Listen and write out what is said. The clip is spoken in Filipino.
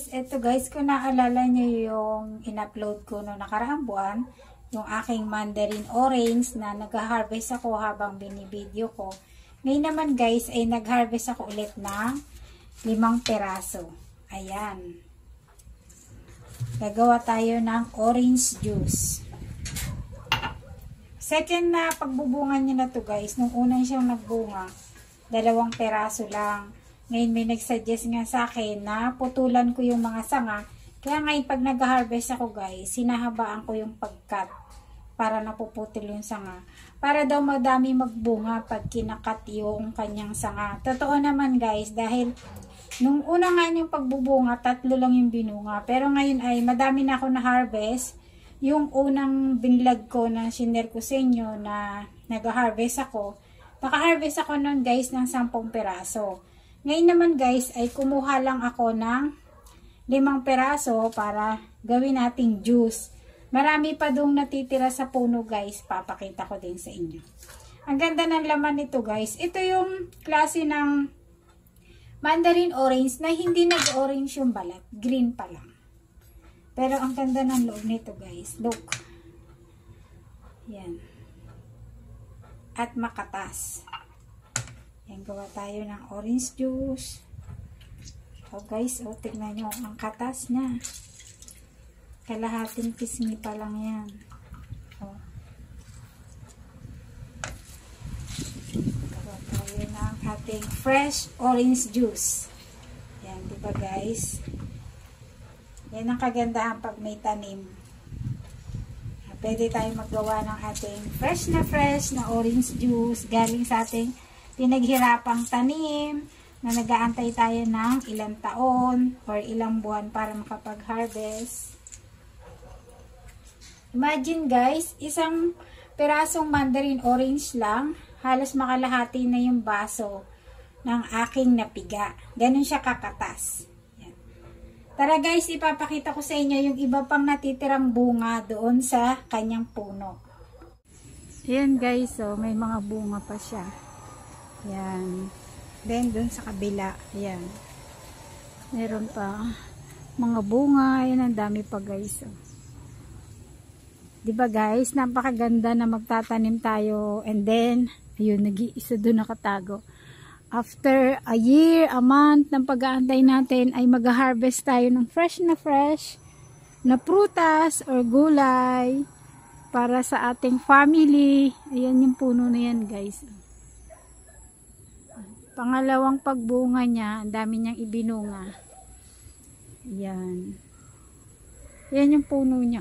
guys, eto guys, kung naalala nyo yung in-upload ko no nakaraang buwan, yung aking mandarin orange na nag-harvest ako habang binibideo ko. Ngayon naman guys, ay nag-harvest ako ulit ng 5 peraso. Ayan. Gagawa tayo ng orange juice. Second na pagbubungan niya na to guys, nung unang siyang nagbunga, 2 peraso lang. Ngayon may nagsuggest nga sa akin na putulan ko yung mga sanga. Kaya ngayon pag nag-harvest ako guys, sinahabaan ko yung pagkat para napuputol yung sanga. Para daw madami magbunga pag kinakat yung kanyang sanga. Totoo naman guys, dahil nung una nga yung pagbubunga, 3 lang yung binunga. Pero ngayon ay madami na ako na-harvest. Yung unang binlog ko na shinare ko sa inyo na nag-harvest ako, naka-harvest ako nun guys ng 10 peraso. Ngayon naman guys ay kumuha lang ako ng 5 peraso para gawin nating juice. Marami pa dong natitira sa puno guys, papakita ko din sa inyo. Ang ganda ng laman nito guys. Ito yung klase ng mandarin orange na hindi nag-orange yung balat, green pa lang. Pero ang ganda ng loob nito guys, look. Yan. At makatas. Yan, gawa tayo ng orange juice. So guys, tignan nyo ang katas niya. Kalahating pisngi pa lang yan. So, gawa tayo ng ating fresh orange juice. Yan, diba guys? Yan ang kagandahan pag may tanim. Pwede tayo maggawa ng ating fresh na orange juice galing sa ating pinaghirapang tanim na nag-aantay tayo ng ilang taon or ilang buwan para makapag-harvest. Imagine guys, 1 perasong mandarin orange lang, halos makalahati na yung baso ng aking napiga. Ganun siya kakatas. Yan. Tara guys, ipapakita ko sa inyo yung iba pang natitirang bunga doon sa kanyang puno. Ayan guys, so may mga bunga pa siya. Yan. Then, dun sa kabila. Yan. Meron pa mga bunga. Yan, ang dami pa guys. So. Diba guys, napakaganda na magtatanim tayo. And then, ayun, nag-iisa dun nakatago. After a year, a month ng pag-aantay natin, ay mag-harvest tayo ng fresh na prutas or gulay para sa ating family. Ayan yung puno na yan guys. Pangalawang pagbunga niya, ang dami niyang ibinunga. Yan. Yan yung puno niya.